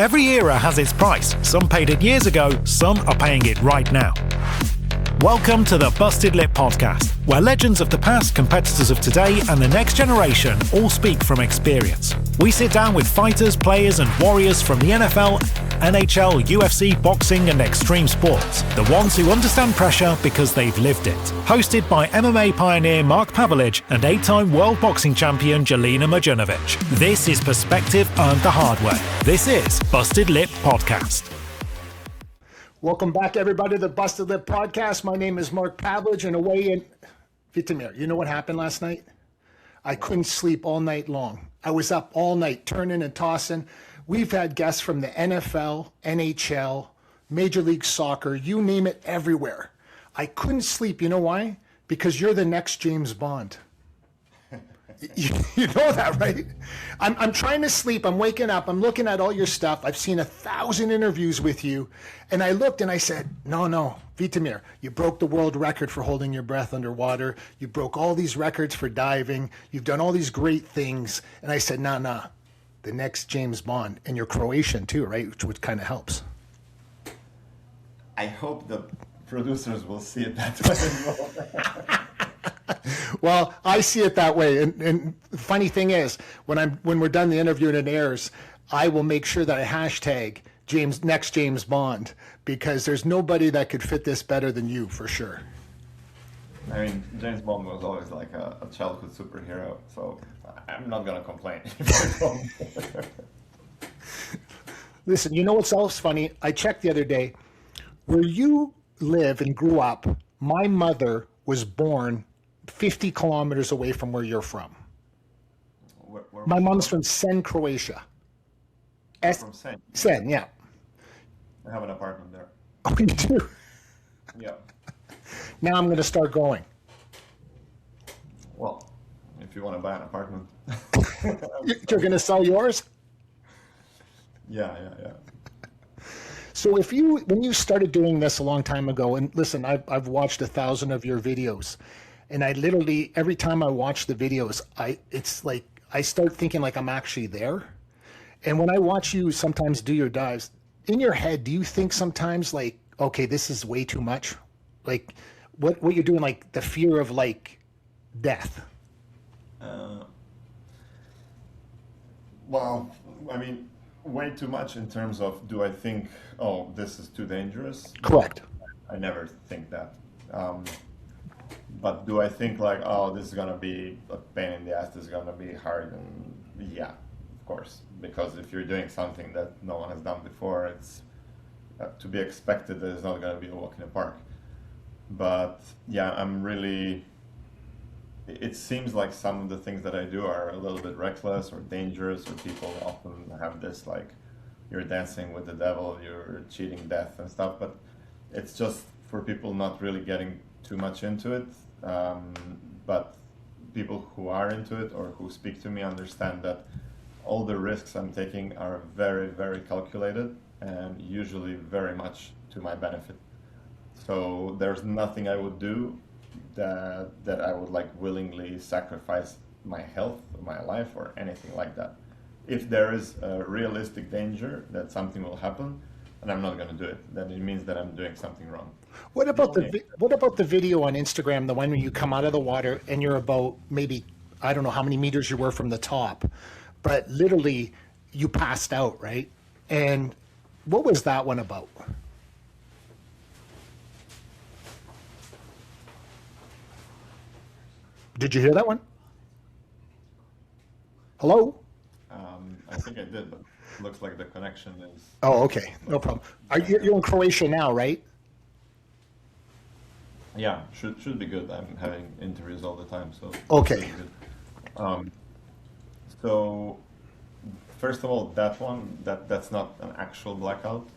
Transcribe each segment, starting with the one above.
Every era has its price. Some paid it years ago, some are paying it right now. Welcome to the Busted Lip Podcast, where legends of the past, competitors of today, and the next generation all speak from experience. We sit down with fighters, players, and warriors from the NFL, NHL, UFC, boxing, and extreme sports. The ones who understand pressure because they've lived it. Hosted by MMA pioneer Mark Pavelich and 8-time world boxing champion Jelena Mrdjenovic. This is perspective earned the hard way. This is Busted Lip Podcast. Welcome back, everybody, to the Busted Lip Podcast. My name is Mark Pavelich, and away in Vitomir. You know what happened last night? I couldn't sleep all night long. I was up all night, turning and tossing. We've had guests from the NFL, NHL, Major League Soccer, you name it, everywhere. I couldn't sleep. You know why? Because you're the next James Bond. You know that, right? I'm trying to sleep. I'm waking up. I'm looking at all your stuff. I've seen 1,000 interviews with you. And I looked and I said, no, Vitomir, you broke the world record for holding your breath underwater. You broke all these records for diving. You've done all these great things. And I said, nah, the next James Bond. And you're Croatian too, right? Which kind of helps. I hope the producers will see it that way. Well, I see it that way. And the funny thing is, when we're done the interview and it airs, I will make sure that I hashtag next James Bond, because there's nobody that could fit this better than you, for sure. I mean, James Bond was always like a childhood superhero, so I'm not going to complain. Listen, you know what's else funny? I checked the other day. Where you live and grew up, my mother was born 50 kilometers away from where you're from. Where my mom's from Sen, Croatia. From Sen? Sen, yeah. I have an apartment there. Oh, you do? Yeah. Now I'm going to start going. Well, if you want to buy an apartment. You're going to sell yours? Yeah. So when you started doing this a long time ago, and listen, I've watched 1,000 of your videos, and I literally, every time I watch the videos, it's like, I start thinking like I'm actually there. And when I watch you sometimes do your dives, in your head, do you think sometimes like, okay, this is way too much? Like what you're doing, like the fear of like death? Well, I mean, way too much in terms of, do I think, oh, this is too dangerous? Correct. I never think that. But do I think like, oh, this is going to be a pain in the ass, this is going to be hard? And yeah, of course. Because if you're doing something that no one has done before, it's to be expected that it's not going to be a walk in the park. But yeah, it seems like some of the things that I do are a little bit reckless or dangerous, or people often have this like, you're dancing with the devil, you're cheating death and stuff, but it's just for people not really getting too much into it. But people who are into it or who speak to me understand that all the risks I'm taking are very, very calculated and usually very much to my benefit. So there's nothing I would do that I would like willingly sacrifice my health, my life, or anything like that. If there is a realistic danger that something will happen, and I'm not going to do it, then it means that I'm doing something wrong. What about the video on Instagram, the one where you come out of the water and you're about maybe, I don't know how many meters you were from the top, but literally you passed out, right? And what was that one about? Did you hear that one? Hello? I think I did, but it looks like the connection is... Oh, okay. No problem. You're in Croatia now, right? Yeah, should be good. I'm having interviews all the time, so... Okay. So, first of all, that one, that's not an actual blackout.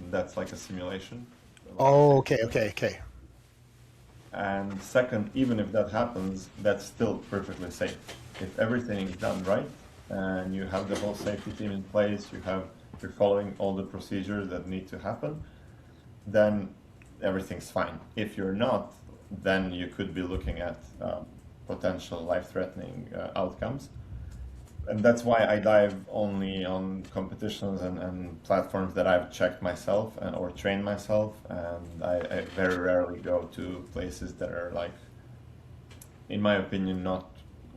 That's like a simulation. Oh, okay. And second, even if that happens, that's still perfectly safe. If everything is done right, and you have the whole safety team in place, you're following all the procedures that need to happen, then everything's fine. If you're not, then you could be looking at potential life-threatening outcomes. and that's why I dive only on competitions and platforms that I've checked myself or trained myself, and I very rarely go to places that are like, in my opinion, not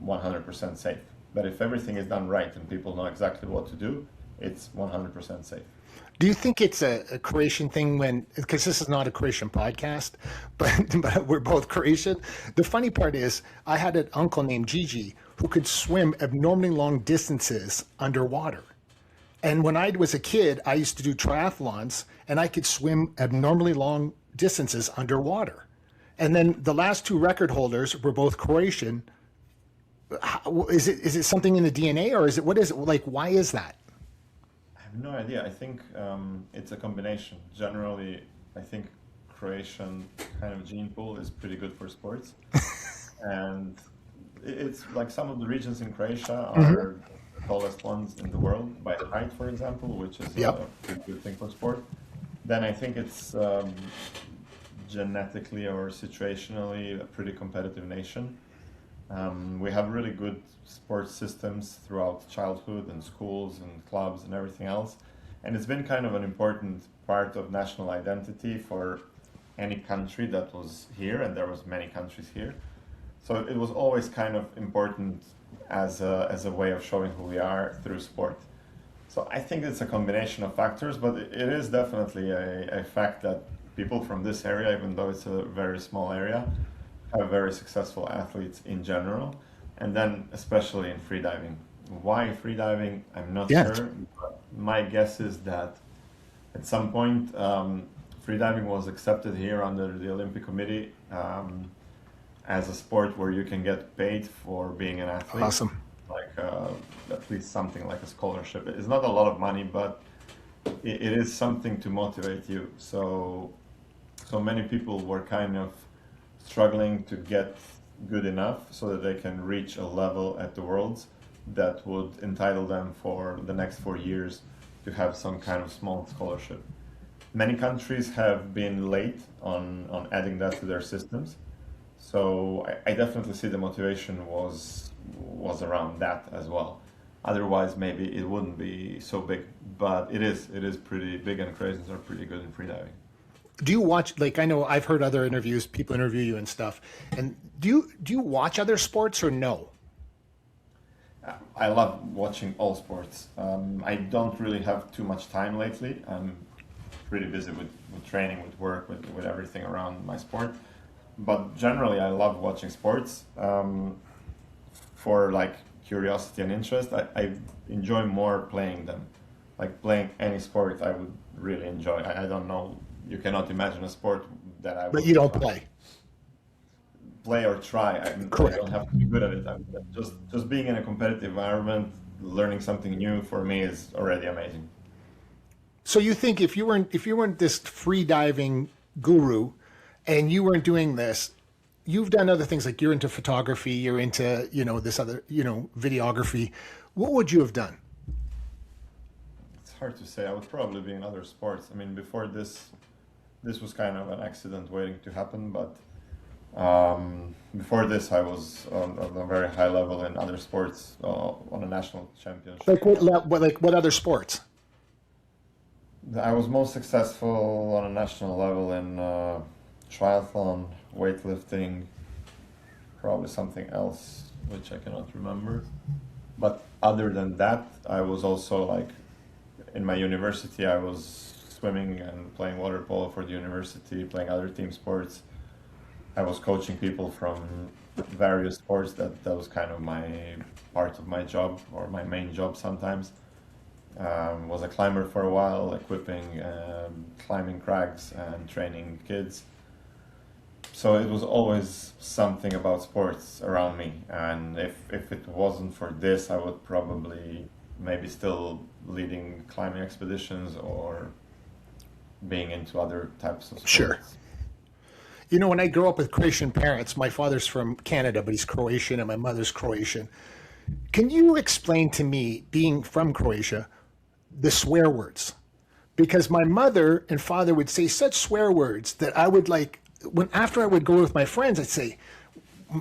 100% safe. But if everything is done right and people know exactly what to do, it's 100% safe. Do you think it's a Croatian thing because this is not a Croatian podcast, but we're both Croatian. The funny part is I had an uncle named Gigi who could swim abnormally long distances underwater. And when I was a kid, I used to do triathlons and I could swim abnormally long distances underwater. And then the last two record holders were both Croatian. Is it something in the DNA, or what is it like? Why is that? No idea. I think it's a combination. Generally, I think Croatian kind of gene pool is pretty good for sports. And it's like some of the regions in Croatia are the tallest ones in the world by height, for example, which is a pretty good thing for sport. Then I think it's genetically or situationally a pretty competitive nation. We have really good sports systems throughout childhood and schools and clubs and everything else. And it's been kind of an important part of national identity for any country that was here, and there was many countries here. So it was always kind of important as a way of showing who we are through sport. So I think it's a combination of factors, but it is definitely a fact that people from this area, even though it's a very small area, have very successful athletes in general, and then especially in freediving. Why freediving? I'm not sure. But my guess is that at some point freediving was accepted here under the Olympic Committee as a sport where you can get paid for being an athlete. Awesome. Like at least something like a scholarship. It's not a lot of money, but it is something to motivate you. So many people were kind of struggling to get good enough so that they can reach a level at the Worlds that would entitle them for the next 4 years to have some kind of small scholarship. Many countries have been late on adding that to their systems. So I definitely see the motivation was around that as well. Otherwise, maybe it wouldn't be so big, but it is pretty big, and Croatians are pretty good in freediving. Do you watch, like, I know I've heard other interviews, people interview you and stuff, and do you watch other sports or no? I love watching all sports. I don't really have too much time lately. I'm pretty busy with training, with work, with everything around my sport. But generally, I love watching sports for like curiosity and interest. I enjoy more playing them. Like playing any sport, I would really enjoy. I don't know. You cannot imagine a sport that I would. But you don't play. Play or try. I don't have to be good at it. Just being in a competitive environment, learning something new for me is already amazing. So you think if you weren't this free diving guru, and you weren't doing this, you've done other things, like you're into photography, you're into this other videography. What would you have done? It's hard to say. I would probably be in other sports. I mean, before this was kind of an accident waiting to happen, but before this, I was on a very high level in other sports, on a national championship. Like what other sports? I was most successful on a national level in triathlon, weightlifting, probably something else which I cannot remember. But other than that, I was also like in my university, I was swimming and playing water polo for the university, playing other team sports. I was coaching people from various sports. That was kind of my part of my job, or my main job sometimes. Was a climber for a while, equipping, climbing crags and training kids. So it was always something about sports around me, and if it wasn't for this, I would probably maybe still leading climbing expeditions or being into other types of sports. Sure. When I grew up with Croatian parents, my father's from Canada, but he's Croatian, and my mother's Croatian. Can you explain to me, being from Croatia, the swear words? Because my mother and father would say such swear words that I would after I would go with my friends, I'd say,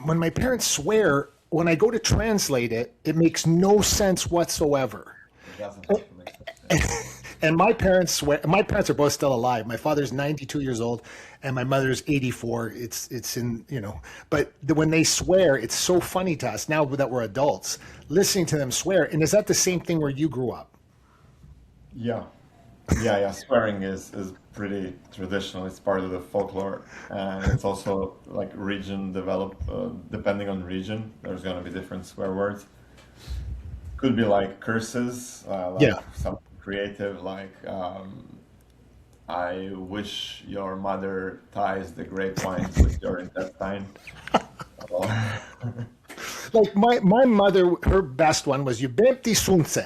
when my parents swear, when I go to translate it, it makes no sense whatsoever. It doesn't have to make sense. And my parents swear. My parents are both still alive. My father's 92 years old, and my mother's 84. It's in, but when they swear, it's so funny to us now that we're adults listening to them swear. And is that the same thing where you grew up? Yeah. Swearing is pretty traditional. It's part of the folklore, and it's also like region developed. Depending on region, there's going to be different swear words. Could be like curses, something creative, like I wish your mother ties the grapevines with your intestine. Like my mother, her best one was "Jebemti sunce,"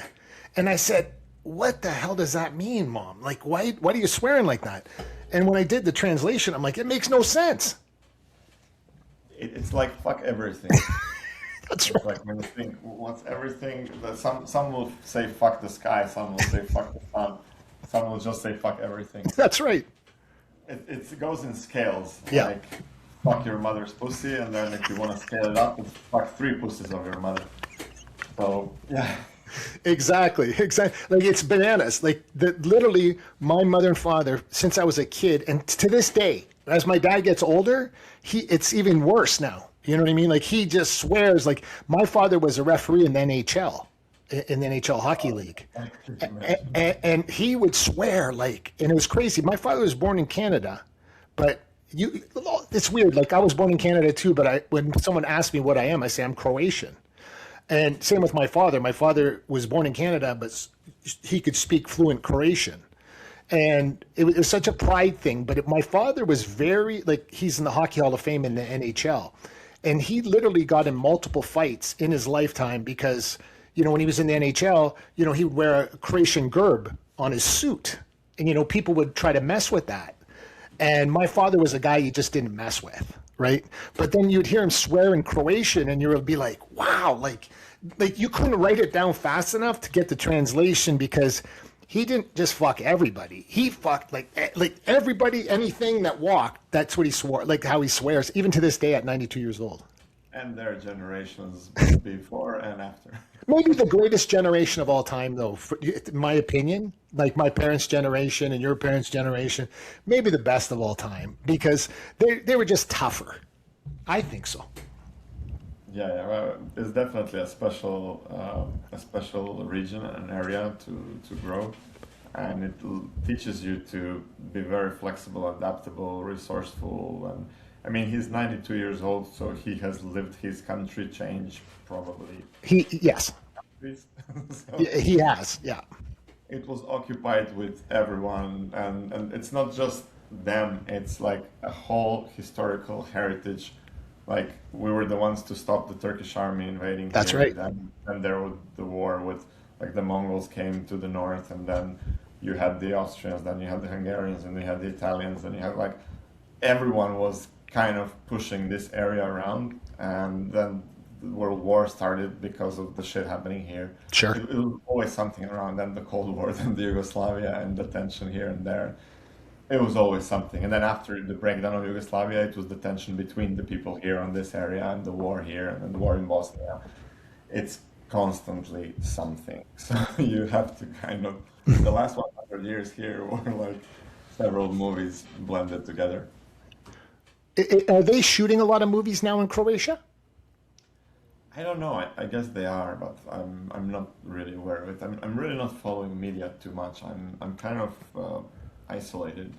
and I said, "What the hell does that mean, Mom? Like, why are you swearing like that?" And when I did the translation, I'm like, it makes no sense. It's like fuck everything. That's It's right. like when you think what's everything. Some will say fuck the sky, some will say fuck the sun, some will just say fuck everything. That's right. It goes in scales. Yeah. Like fuck your mother's pussy, and then if you want to scale it up, it's fuck 3 pussies of your mother. So yeah. Exactly. Like it's bananas. Like literally, my mother and father, since I was a kid, and to this day, as my dad gets older, it's even worse now. You know what I mean? Like he just swears. Like my father was a referee in the NHL, in the NHL Hockey League, and he would swear like, and it was crazy. My father was born in Canada, but it's weird. Like I was born in Canada too, but when someone asks me what I am, I say I'm Croatian. And same with my father. My father was born in Canada, but he could speak fluent Croatian. And it was such a pride thing. But my father was very, like, he's in the Hockey Hall of Fame in the NHL. And he literally got in multiple fights in his lifetime because, when he was in the NHL, he would wear a Croatian gerb on his suit. And, people would try to mess with that. And my father was a guy you just didn't mess with, right? But then you'd hear him swear in Croatian and you would be like, wow, like you couldn't write it down fast enough to get the translation because he didn't just fuck everybody. He fucked like everybody, anything that walked. That's what he swore, like how he swears, even to this day at 92 years old. And their generations before and after. Maybe the greatest generation of all time, though, in my opinion, like my parents' generation and your parents' generation, maybe the best of all time because they were just tougher. I think so. Yeah. Well, it's definitely a special region and area to grow, and it teaches you to be very flexible, adaptable, resourceful, and I mean he's 92 years old, so he has lived his country change probably. Yes. So He has, yeah. it was occupied with everyone, and it's not just them. It's like a whole historical heritage. Like we were the ones to stop the Turkish army invading That's here. right. And there was the war with like the Mongols came to the north, and then you had the Austrians, then you had the Hungarians, and you had the Italians, and you had like everyone was kind of pushing this area around, and then the World War started because of the shit happening here. Sure. It was always something around, then the Cold War, then the Yugoslavia, and the tension here and there. It was always something. And then after the breakdown of Yugoslavia, it was the tension between the people here on this area and the war here and the war in Bosnia. It's constantly something. So you have to kind of, the last 100 years here were like several movies blended together. Are they shooting a lot of movies now in Croatia? I don't know. I guess they are, but I'm not really aware of it. I'm really not following media too much. I'm kind of isolated.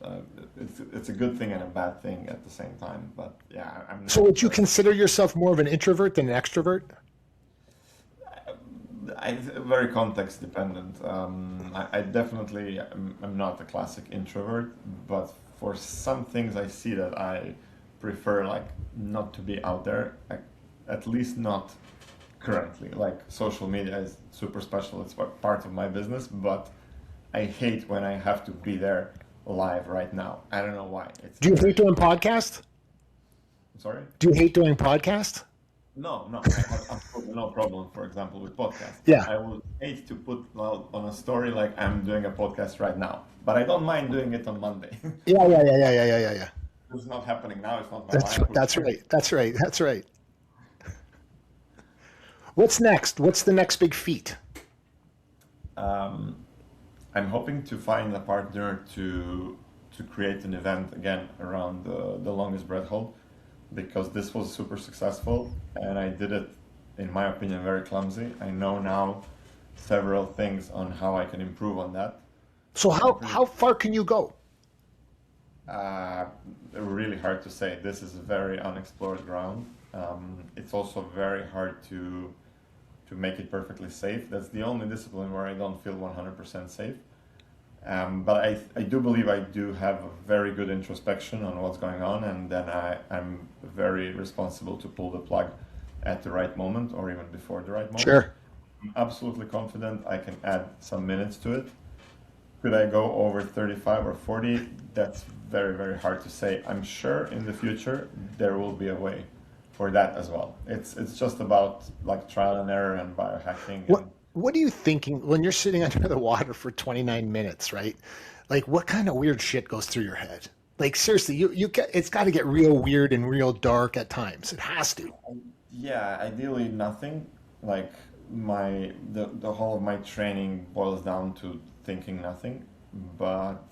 It's a good thing and a bad thing at the same time. But yeah, I'm not. So would you consider yourself more of an introvert than an extrovert? Very context dependent. I definitely I'm not a classic introvert, but for some things I see that I prefer like not to be out there, like, at least not currently. Like social media is super special. It's part of my business, but I hate when I have to be there live right now. I don't know why. Do you hate doing podcasts? Sorry? Do you hate doing podcasts? No, I have absolutely no problem, for example, with podcasts. Yeah. I would hate to put out on a story like I'm doing a podcast right now, but I don't mind doing it on Monday. Yeah. It's not happening now. It's not my life. That's right. What's next? What's the next big feat? I'm hoping to find a partner to create an event again around the longest breath hold, because this was super successful and I did it, in my opinion, very clumsy. I know now several things on how I can improve on that. So how far can you go? Really hard to say. This is a very unexplored ground. It's also very hard to make it perfectly safe. That's the only discipline where I don't feel 100% safe. But I do believe I do have a very good introspection on what's going on, and then I'm very responsible to pull the plug at the right moment or even before the right moment. Sure. I'm absolutely confident I can add some minutes to it. Could I go over 35 or 40? That's very, very hard to say. I'm sure in the future there will be a way for that as well. It's just about like trial and error and biohacking. What are you thinking when you're sitting under the water for 29 minutes, right? Like, what kind of weird shit goes through your head? Like, seriously, it's got to get real weird and real dark at times. It has to. Yeah, ideally nothing. Like the whole of my training boils down to thinking nothing. But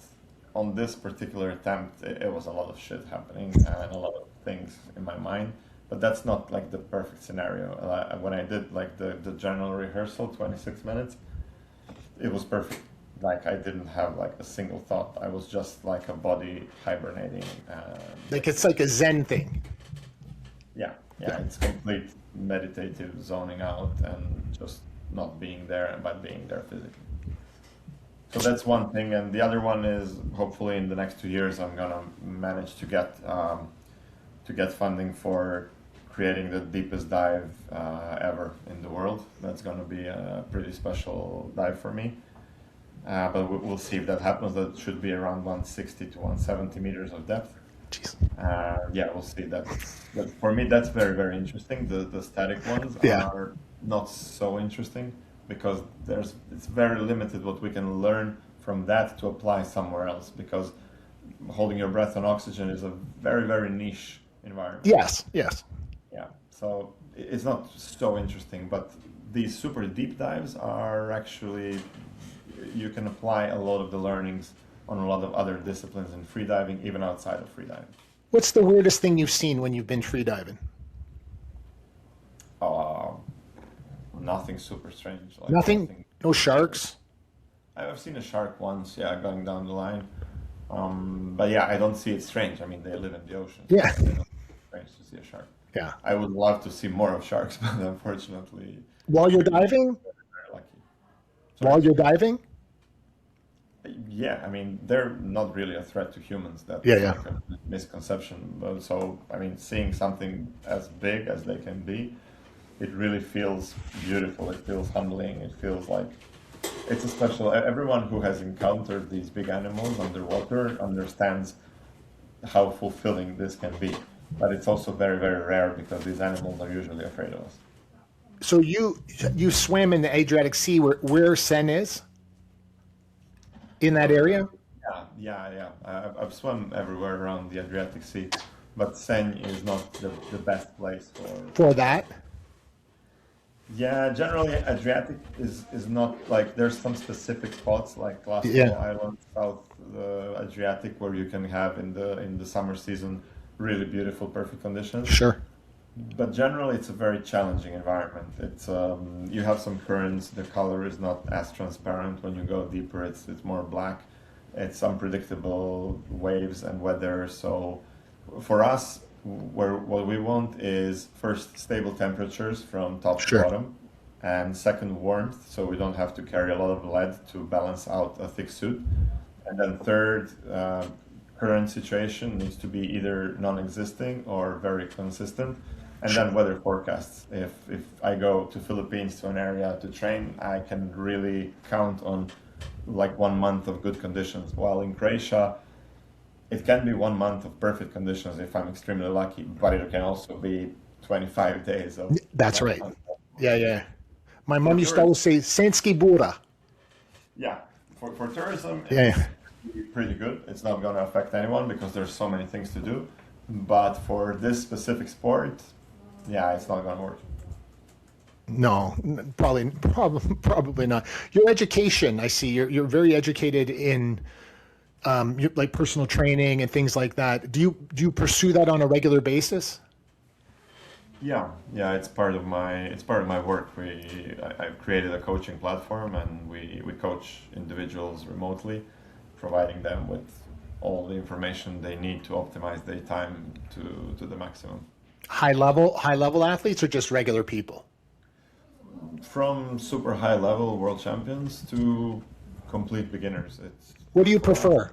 on this particular attempt, it was a lot of shit happening and a lot of things in my mind. But that's not like the perfect scenario. When I did like the general rehearsal, 26 minutes, it was perfect. Like I didn't have like a single thought. I was just like a body hibernating. Like it's like a Zen thing. Yeah, it's complete meditative zoning out and just not being there, but being there physically. So that's one thing, and the other one is hopefully in the next 2 years I'm gonna manage to get funding for creating the deepest dive ever in the world. That's gonna be a pretty special dive for me. But we'll see if that happens. That should be around 160 to 170 meters of depth. Jeez. Yeah, we'll see. That for me, that's very, very interesting. The static ones are not so interesting because it's very limited what we can learn from that to apply somewhere else, because holding your breath on oxygen is a very, very niche environment. Yes. Yeah, so it's not so interesting, but these super deep dives are actually, you can apply a lot of the learnings on a lot of other disciplines in freediving, even outside of freediving. What's the weirdest thing you've seen when you've been freediving? Nothing super strange. Like Nothing? No sharks? I've seen a shark once, going down the line. But yeah, I don't see it strange. I mean, they live in the ocean. So Yeah. it's not strange to see a shark. Yeah. I would love to see more of sharks, but unfortunately, While you're diving? very lucky. While you're diving? Yeah, I mean, they're not really a threat to humans. That's Yeah. like a misconception. But so, I mean, seeing something as big as they can be, it really feels beautiful. It feels humbling. It feels like it's a special. Everyone who has encountered these big animals underwater understands how fulfilling this can be. But it's also very, very rare because these animals are usually afraid of us. So you swam in the Adriatic Sea where Sen is? In that area? Yeah. I've swum everywhere around the Adriatic Sea, but Sen is not the best place For that? Yeah, generally Adriatic is not like, there's some specific spots like Lasso Island, South Adriatic, where you can have in the summer season really beautiful, perfect conditions. Sure. But generally, it's a very challenging environment. It's you have some currents. The color is not as transparent. When you go deeper, it's more black. It's unpredictable waves and weather. So, for us, what we want is first stable temperatures from top to bottom, and second warmth, so we don't have to carry a lot of lead to balance out a thick suit. And then third, current situation needs to be either non-existing or very consistent. And then weather forecasts. If I go to Philippines, to an area to train, I can really count on like 1 month of good conditions. While in Croatia, it can be 1 month of perfect conditions if I'm extremely lucky, but it can also be 25 days of... That's right. Yeah. My mom used to always say, Senski Bura. Yeah, for tourism, it's pretty good. It's not going to affect anyone because there's so many things to do. But for this specific sport, it's not going to work. No, probably not. Your education, I see. You're very educated in like personal training and things like that. Do you pursue that on a regular basis? Yeah, it's part of my work. I've created a coaching platform, and we coach individuals remotely, providing them with all the information they need to optimize their time to the maximum. High level athletes or just regular people? From super high level world champions to complete beginners. What do you prefer?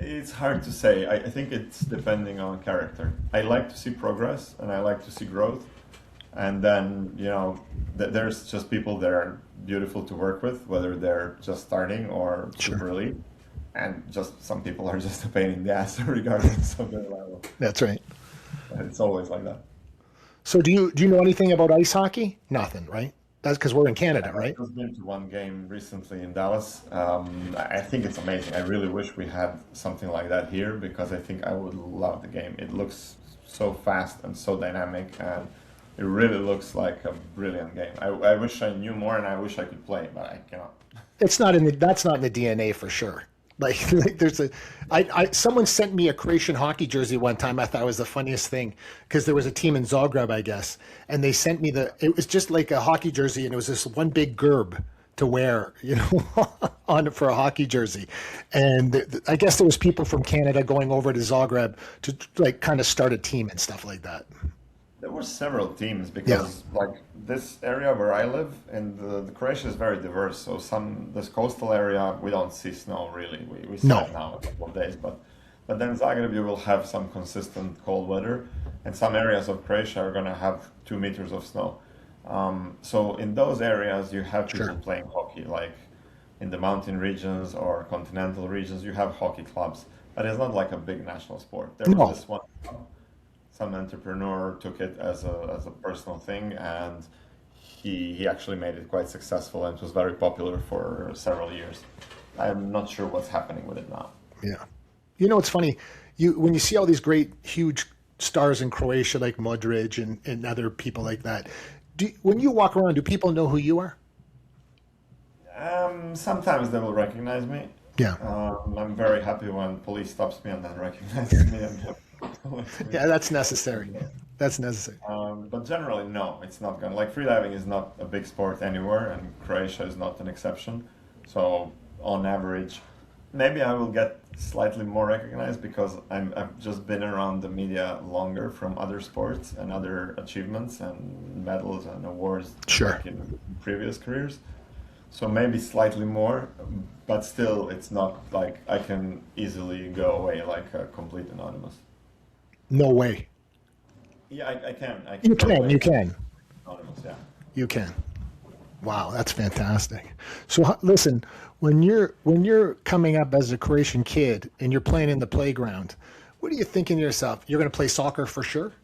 It's hard to say. I think it's depending on character. I like to see progress and I like to see growth. And then, there's just people that are beautiful to work with, whether they're just starting or super elite. And just some people are just a pain in the ass, regardless of their level. That's right. And it's always like that. So do you know anything about ice hockey? Nothing, right? That's because we're in Canada, right? I've just been to one game recently in Dallas. I think it's amazing. I really wish we had something like that here because I think I would love the game. It looks so fast and so dynamic, and it really looks like a brilliant game. I wish I knew more and I wish I could play, but I cannot. That's not in the DNA for sure. Like there's someone sent me a Croatian hockey jersey one time. I thought it was the funniest thing because there was a team in Zagreb, I guess, and they sent me it was just like a hockey jersey, and it was this one big gerb to wear, on for a hockey jersey. And I guess there was people from Canada going over to Zagreb to like kind of start a team and stuff like that. There were several teams because, like, this area where I live, and the Croatia is very diverse. So this coastal area, we don't see snow really. We see it now a couple of days, but then Zagreb you will have some consistent cold weather, and some areas of Croatia are going to have 2 meters of snow. So in those areas you have people playing hockey, like in the mountain regions or continental regions, you have hockey clubs, but it's not like a big national sport. There was this one. Some entrepreneur took it as a personal thing, and he actually made it quite successful and it was very popular for several years. I'm not sure what's happening with it now. Yeah. It's funny. When you see all these great, huge stars in Croatia, like Modric and other people like that, when you walk around, do people know who you are? Sometimes they will recognize me. Yeah. I'm very happy when police stops me and then recognizes me. Yeah, that's necessary. That's necessary. But generally, no, it's not going. Like freediving is not a big sport anywhere, and Croatia is not an exception. So on average, maybe I will get slightly more recognized because I've just been around the media longer from other sports and other achievements and medals and awards like in previous careers. So maybe slightly more, but still, it's not like I can easily go away like a complete anonymous. No way. Yeah, I can. You can. Anonymous, yeah. You can. Wow, that's fantastic. So listen, when you're coming up as a Croatian kid and you're playing in the playground, what are you thinking to yourself? You're going to play soccer for sure?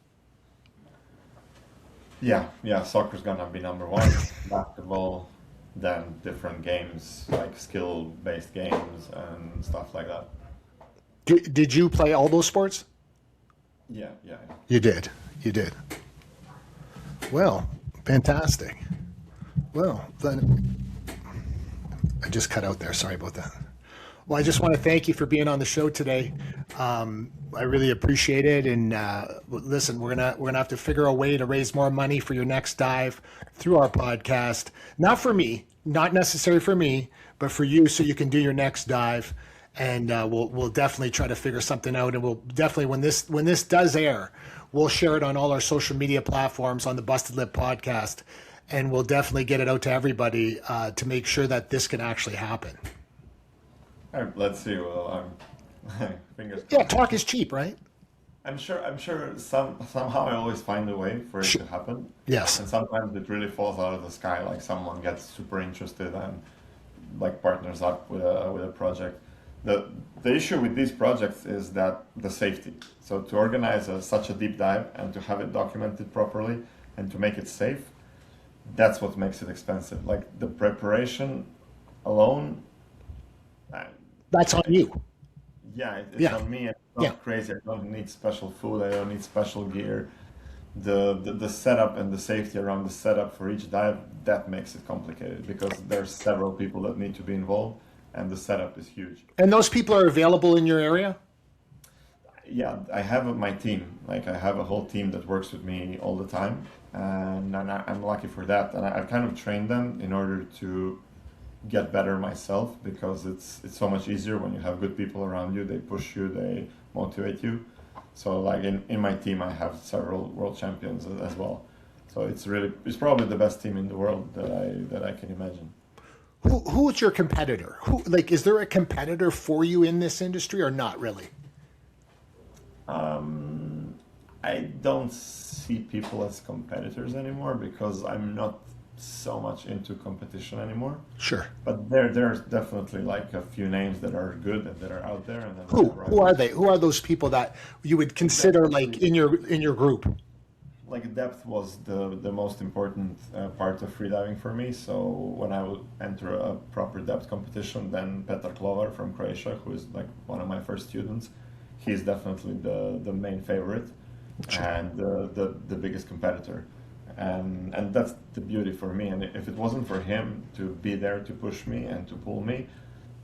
Yeah. Soccer's gonna be number one. Basketball, then different games like skill-based games and stuff like that. Did you play all those sports? Yeah. You did. Well, fantastic. Well, then I just cut out there. Sorry about that. Well, I just want to thank you for being on the show today. I really appreciate it. And listen, we're gonna have to figure a way to raise more money for your next dive through our podcast. Not for me, not necessary for me, but for you, so you can do your next dive. And we'll definitely try to figure something out. And we'll definitely, when this does air, we'll share it on all our social media platforms on the Busted Lip podcast, and we'll definitely get it out to everybody to make sure that this can actually happen. All right, let's see. Well, fingers crossed. Yeah, talk is cheap, right? I'm sure. Somehow I always find a way for it to happen. Yes. And sometimes it really falls out of the sky. Like someone gets super interested and like partners up with a project. The issue with these projects is that the safety. So to organize such a deep dive and to have it documented properly and to make it safe, that's what makes it expensive. Like the preparation alone. That's on you. Yeah, it's on me. It's not crazy. I don't need special food. I don't need special gear. the setup and the safety around the setup for each dive, that makes it complicated because there's several people that need to be involved, and the setup is huge. And those people are available in your area? Yeah, I have my team. Like I have a whole team that works with me all the time, and I'm lucky for that. And I've kind of trained them in order to get better myself, because it's so much easier when you have good people around you. They push you, they motivate you. So like in my team, I have several world champions as well. So it's probably the best team in the world that I can imagine. Who's your competitor? Is there a competitor for you in this industry or not really? I don't see people as competitors anymore because I'm not so much into competition anymore. Sure. But there's definitely like a few names that are good and that are out there. And then who are they? Who are those people that you would consider like in your group? Like depth was the most important part of freediving for me. So when I would enter a proper depth competition, then Petar Klovar from Croatia, who is like one of my first students, he's definitely the main favorite. Sure. And the biggest competitor. And that's the beauty for me. And if it wasn't for him to be there to push me and to pull me,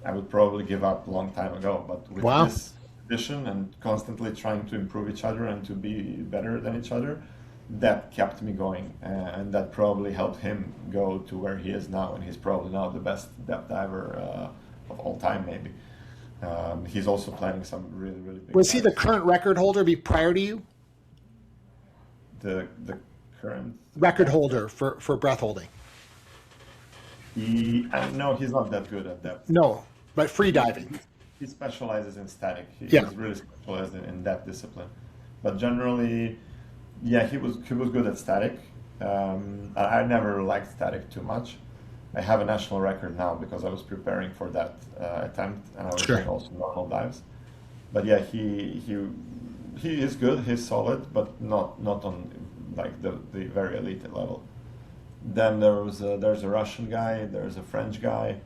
I would probably give up a long time ago. But with this addition and constantly trying to improve each other and to be better than each other, that kept me going. And that probably helped him go to where he is now. And he's probably now the best depth diver of all time, maybe. He's also planning some really, really big. Was he the current record holder prior to you? The current record holder for breath holding. No, he's not that good at depth. No, but free diving. He specializes in static. He's Yeah. really specialized in that discipline. But generally, yeah, he was good at static. I never liked static too much. I have a national record now because I was preparing for that attempt, and I was doing also normal dives. But yeah, he is good. He's solid, but not on like the very elite level. Then there's a Russian guy, there's a French guy,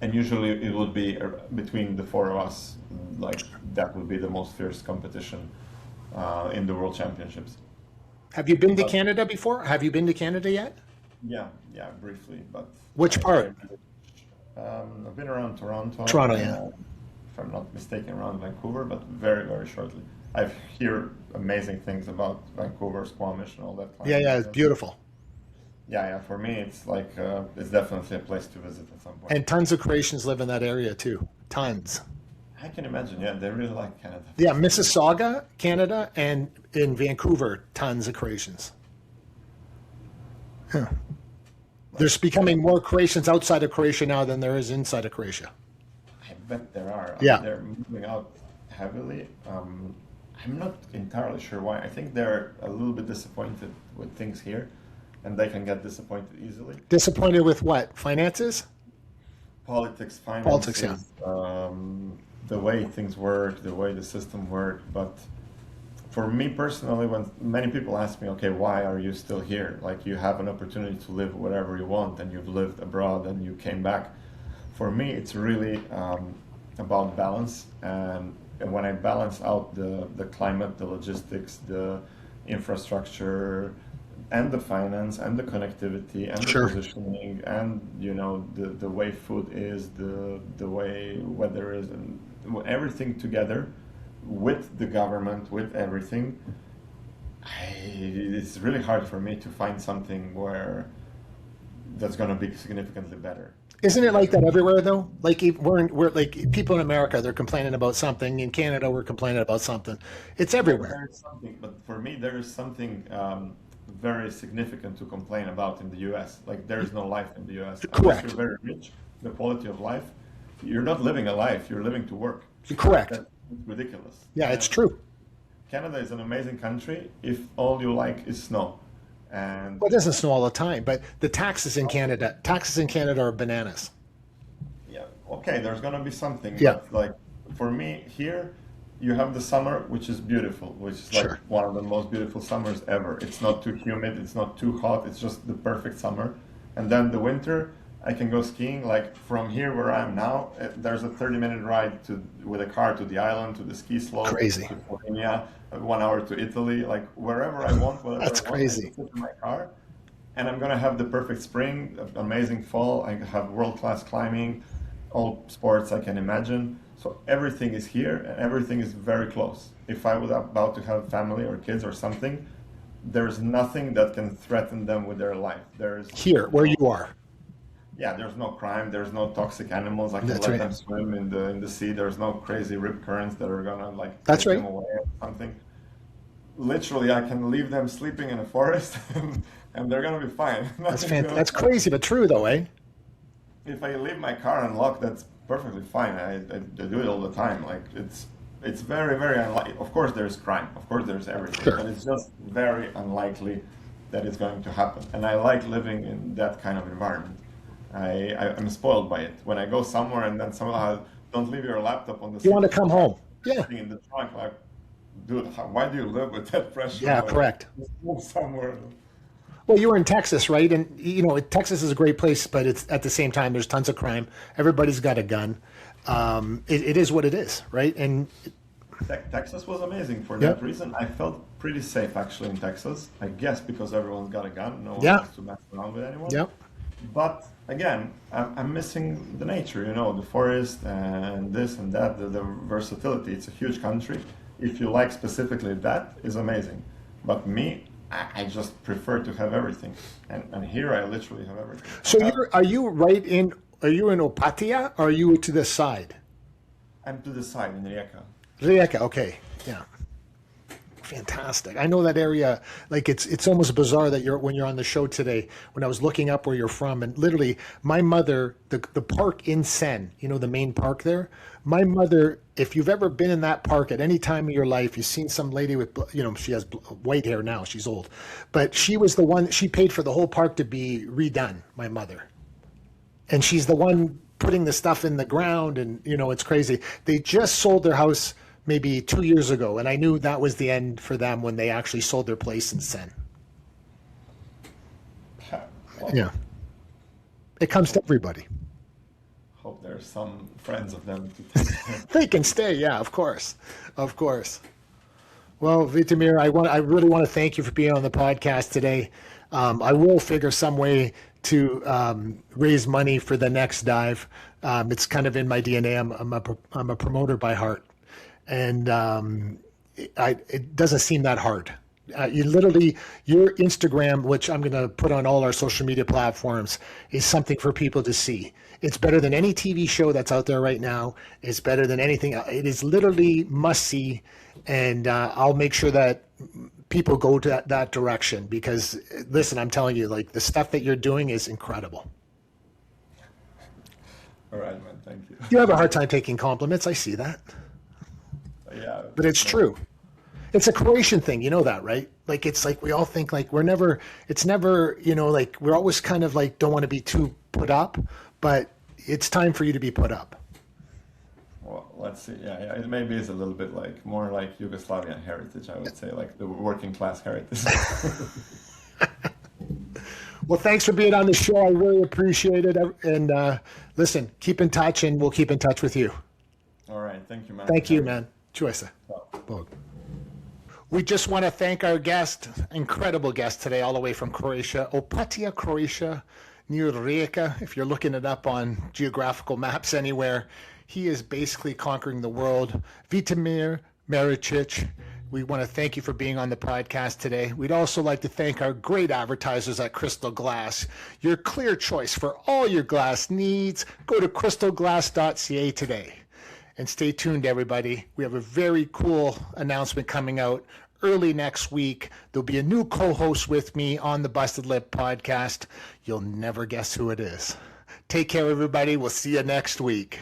and usually it would be between the four of us. Like that would be the most fierce competition in the World Championships. Have you been to Canada before? Have you been to Canada yet? Yeah, briefly. But which part? I've been around Toronto. Toronto, yeah. If I'm not mistaken, around Vancouver, but very, very shortly. I hear amazing things about Vancouver, Squamish, and all that. Yeah, it's beautiful. Yeah. For me, it's like it's definitely a place to visit at some point. And tons of Croatians live in that area too. Tons. I can imagine. Yeah, they really like Canada. Yeah, Mississauga, Canada, and in Vancouver, tons of Croatians. Huh. There's becoming more Croatians outside of Croatia now than there is inside of Croatia. I bet there are. Yeah. They're moving out heavily. I'm not entirely sure why. I think they're a little bit disappointed with things here, and they can get disappointed easily. Disappointed with what? Finances? Politics, finances. Politics, yeah. The way things work, the way the system works. But for me personally, when many people ask me, okay, why are you still here? Like you have an opportunity to live whatever you want, and you've lived abroad and you came back. For me, it's really about balance. And when I balance out the climate, the logistics, the infrastructure, and the finance, and the connectivity, and the positioning, and the way food is, the way weather is, and everything together, with the government, with everything, it's really hard for me to find something that's going to be significantly better. Isn't it like that everywhere though? Like we're like people in America, they're complaining about something. In Canada, we're complaining about something. It's everywhere. There is something, but for me, there is something very significant to complain about in the U.S. Like there is no life in the U.S. Correct. Unless you're very rich, the quality of life, you're not living a life. You're living to work. Correct. That's ridiculous. Yeah, it's true. Canada is an amazing country if all you like is snow. And well, it doesn't snow all the time, but the taxes in Canada are bananas. Yeah, okay, there's gonna be something. Yeah. But like for me here, you have the summer, which is beautiful, which is like one of the most beautiful summers ever. It's not too humid, it's not too hot, it's just the perfect summer. And then the winter, I can go skiing. Like from here where I am now, there's a 30-minute ride with a car to the island, to the ski slope, Crazy. to Slovenia, 1 hour to Italy. Like wherever I want, whatever That's I want, crazy. I can sit in my car, and I'm gonna have the perfect spring, amazing fall. I have world-class climbing, all sports I can imagine. So everything is here, and everything is very close. If I was about to have family or kids or something, there's nothing that can threaten them with their life. There's Here, where you are. Yeah, there's no crime. There's no toxic animals. I can That's let right. them swim in the sea. There's no crazy rip currents that are gonna like That's take right. them away or something. Literally, I can leave them sleeping in a forest, and they're gonna be fine. That's crazy, but true though, eh? If I leave my car unlocked, that's perfectly fine. I do it all the time. Like it's very, very unlikely. Of course, there's crime. Of course, there's everything. Sure. But it's just very unlikely that it's going to happen. And I like living in that kind of environment. I'm spoiled by it. When I go somewhere and then somehow don't leave your laptop on the You want to come home. Yeah. in the trunk, like, dude, why do you live with that pressure? Yeah, Like, correct. just move somewhere. Well, you were in Texas, right? And Texas is a great place, but it's at the same time there's tons of crime. Everybody's got a gun. It is what it is, right? And Texas was amazing for Yeah. that reason. I felt pretty safe actually in Texas. I guess because everyone's got a gun, no one Yeah. wants to mess around with anyone. Yep. But again, I'm missing the nature, the forest and this and that, the versatility. It's a huge country. If you like specifically that, is amazing. But me, I just prefer to have everything. And here I literally have everything. So are you in Opatija or are you to the side? I'm to the side in Rijeka. Rijeka, okay. Yeah. Fantastic. I know that area. Like it's almost bizarre that when you're on the show today, when I was looking up where you're from, and literally my mother, the park in Sen, the main park there, my mother, if you've ever been in that park at any time of your life, you've seen some lady with, she has white hair now, she's old, but she was the one, she paid for the whole park to be redone, my mother. And she's the one putting the stuff in the ground, and it's crazy. They just sold their house maybe 2 years ago, and I knew that was the end for them when they actually sold their place in Sen. Well, Yeah. It comes to everybody. hope there's some friends of them to take They can stay, yeah, of course. Of course. Well, Vitomir, I really want to thank you for being on the podcast today. I will figure some way to raise money for the next dive. It's kind of in my DNA. I'm a promoter by heart. And it doesn't seem that hard. Your Instagram, which I'm going to put on all our social media platforms, is something for people to see. It's better than any TV show that's out there right now. It's better than anything. It is literally must see. And I'll make sure that people go to that direction because, listen, I'm telling you, like the stuff that you're doing is incredible. All right, man. Thank you. You have a hard time taking compliments. I see that. Yeah. But it's true. It's a Croatian thing. You know that, right? Like, it's like we all think like it's never, like we're always kind of like don't want to be too put up, but it's time for you to be put up. Well, let's see. Yeah, it maybe is a little bit more like Yugoslavian heritage, I would say, like the working class heritage. Well, thanks for being on the show. I really appreciate it. And listen, keep in touch and we'll keep in touch with you. All right. Thank you, man. Thank you, man. Čuj. We just want to thank our guest, incredible guest today, all the way from Croatia, Opatija, Croatia, near Rijeka. If you're looking it up on geographical maps anywhere, he is basically conquering the world. Vitomir Maričić, we want to thank you for being on the podcast today. We'd also like to thank our great advertisers at Crystal Glass. Your clear choice for all your glass needs. Go to crystalglass.ca today. And stay tuned, everybody. We have a very cool announcement coming out early next week. There'll be a new co-host with me on the Busted Lip podcast. You'll never guess who it is. Take care, everybody. We'll see you next week.